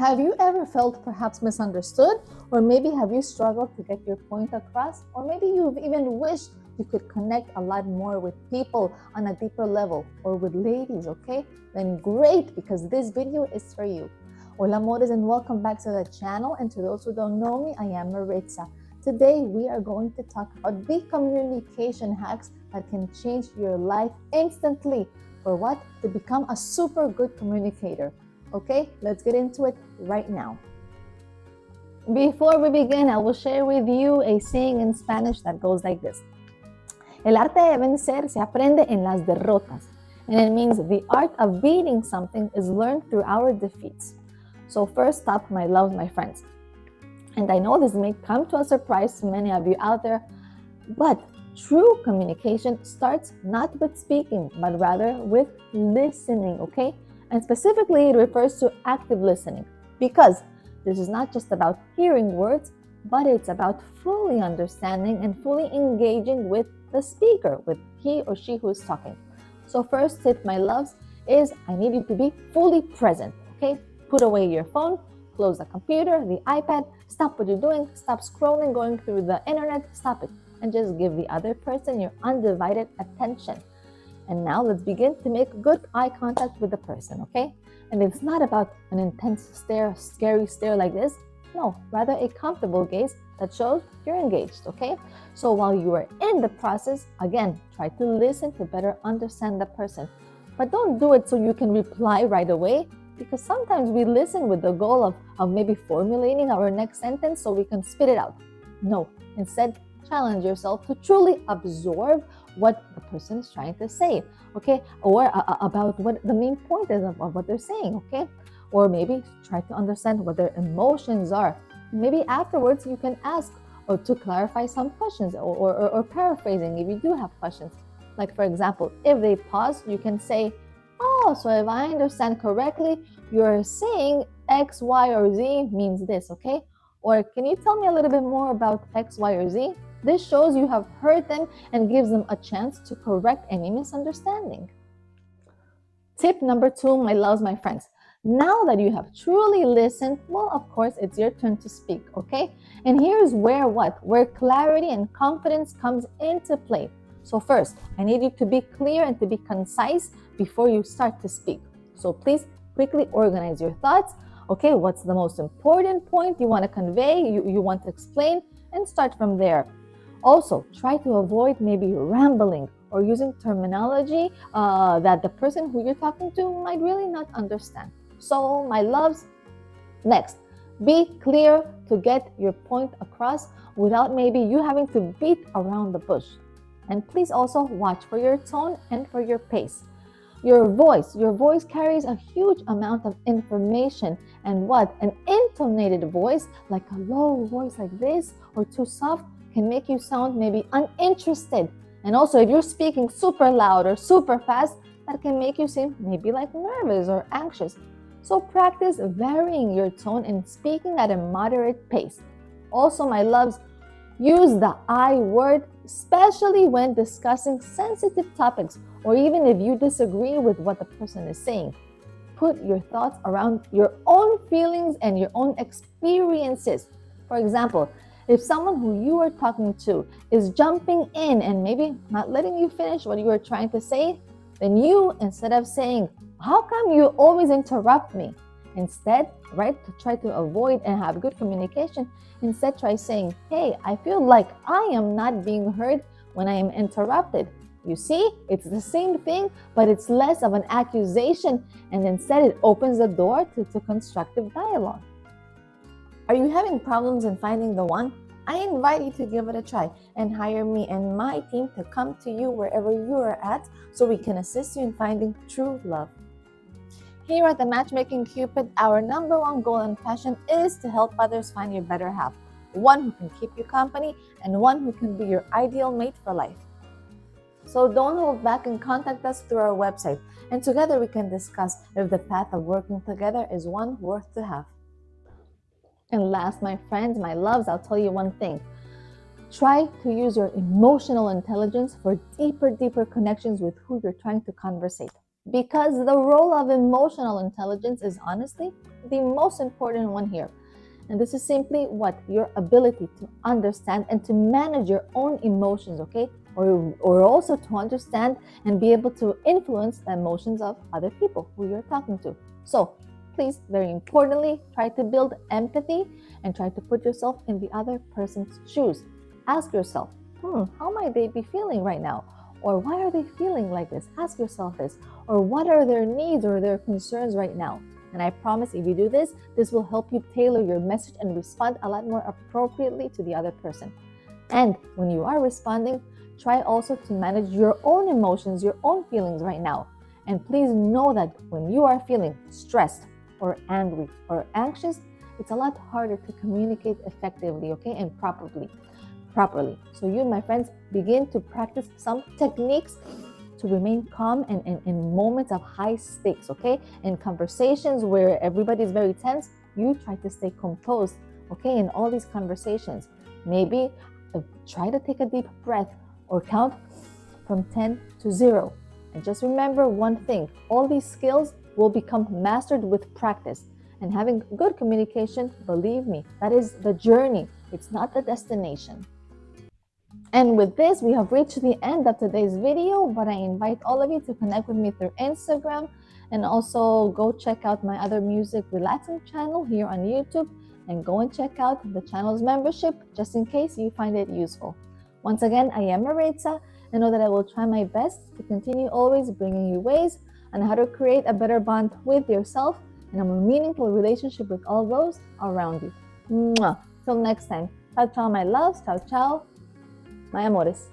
Have you ever felt perhaps misunderstood? Or maybe have you struggled to get your point across? Or maybe you've even wished you could connect a lot more with people on a deeper level, or with ladies, okay? Then great, because this video is for you. Hola amores, and welcome back to the channel. And to those who don't know me, I am Maritza. Today we are going to talk about the communication hacks that can change your life instantly. For what? To become a super good communicator. Okay, let's get into it right now. Before we begin, I will share with you a saying in Spanish that goes like this. El arte de vencer se aprende en las derrotas. And it means the art of beating something is learned through our defeats. So first up, my loves, my friends. And I know this may come to a surprise to many of you out there, but true communication starts not with speaking, but rather with listening, okay? And specifically, it refers to active listening, because this is not just about hearing words, but it's about fully understanding and fully engaging with the speaker, with he or she who is talking. So first tip, my loves, is I need you to be fully present, okay? Put away your phone, close the computer, the iPad, stop what you're doing, stop scrolling, going through the internet, stop it, and just give the other person your undivided attention. And now let's begin to make good eye contact with the person, okay? And it's not about an intense stare, scary stare like this. No, rather a comfortable gaze that shows you're engaged, okay? So while you are in the process, again, try to listen to better understand the person. But don't do it so you can reply right away, because sometimes we listen with the goal of maybe formulating our next sentence so we can spit it out. No, instead, challenge yourself to truly absorb what the person is trying to say, okay? Or about what the main point is of what they're saying, okay? Or maybe try to understand what their emotions are. Maybe afterwards you can ask or to clarify some questions, or paraphrasing if you do have questions. Like for example, if they pause, you can say, oh, so if I understand correctly, you're saying X, Y, or Z means this, okay? Or can you tell me a little bit more about X, Y, or Z? This shows you have heard them and gives them a chance to correct any misunderstanding. Tip number 2, my loves, my friends. Now that you have truly listened, well, of course, it's your turn to speak, okay? And here's where clarity and confidence comes into play. So first, I need you to be clear and to be concise before you start to speak. So please quickly organize your thoughts. Okay, what's the most important point you want to convey, you want to explain, and start from there. Also, try to avoid maybe rambling or using terminology that the person who you're talking to might really not understand. So, my loves, next, be clear to get your point across without maybe you having to beat around the bush. And please also watch for your tone and for your pace. Your voice carries a huge amount of information, and what an intonated voice, like a low voice like this or too soft, can make you sound maybe uninterested. And also if you're speaking super loud or super fast, that can make you seem maybe like nervous or anxious. So practice varying your tone and speaking at a moderate pace. Also, my loves, use the I word, especially when discussing sensitive topics, or even if you disagree with what the person is saying. Put your thoughts around your own feelings and your own experiences. For example, if someone who you are talking to is jumping in and maybe not letting you finish what you were trying to say, then you, instead of saying, how come you always interrupt me? Instead, right, to try to avoid and have good communication, instead try saying, hey, I feel like I am not being heard when I am interrupted. You see, it's the same thing, but it's less of an accusation, and instead it opens the door to constructive dialogue. Are you having problems in finding the one? I invite you to give it a try and hire me and my team to come to you wherever you are at so we can assist you in finding true love. Here at the Matchmaking Cupid, our #1 goal and passion is to help others find your better half, one who can keep you company and one who can be your ideal mate for life. So don't hold back and contact us through our website, and together we can discuss if the path of working together is one worth to have. And last, my friends, my loves, I'll tell you one thing. Try to use your emotional intelligence for deeper connections with who you're trying to conversate. Because the role of emotional intelligence is honestly the most important one here. And this is simply what? Your ability to understand and to manage your own emotions, okay? Or also to understand and be able to influence the emotions of other people who you're talking to. So please, very importantly, try to build empathy and try to put yourself in the other person's shoes. Ask yourself, how might they be feeling right now? Or why are they feeling like this? Ask yourself this. Or what are their needs or their concerns right now? And I promise if you do this, this will help you tailor your message and respond a lot more appropriately to the other person. And when you are responding, try also to manage your own emotions, your own feelings right now. And please know that when you are feeling stressed or angry or anxious, it's a lot harder to communicate effectively, okay, and properly. So you, my friends, begin to practice some techniques to remain calm and in moments of high stakes, okay? In conversations where everybody's very tense, you try to stay composed, okay, in all these conversations. Maybe try to take a deep breath or count from 10 to 0. And just remember one thing, all these skills will become mastered with practice. And having good communication, believe me, that is the journey. It's not the destination. And with this, we have reached the end of today's video, but I invite all of you to connect with me through Instagram and also go check out my other music relaxing channel here on YouTube and go and check out the channel's membership just in case you find it useful. Once again, I am Maritza and know that I will try my best to continue always bringing you ways on how to create a better bond with yourself and a more meaningful relationship with all those around you. Mwah. Till next time. Ciao, ciao, my loves. Ciao, ciao. My amores.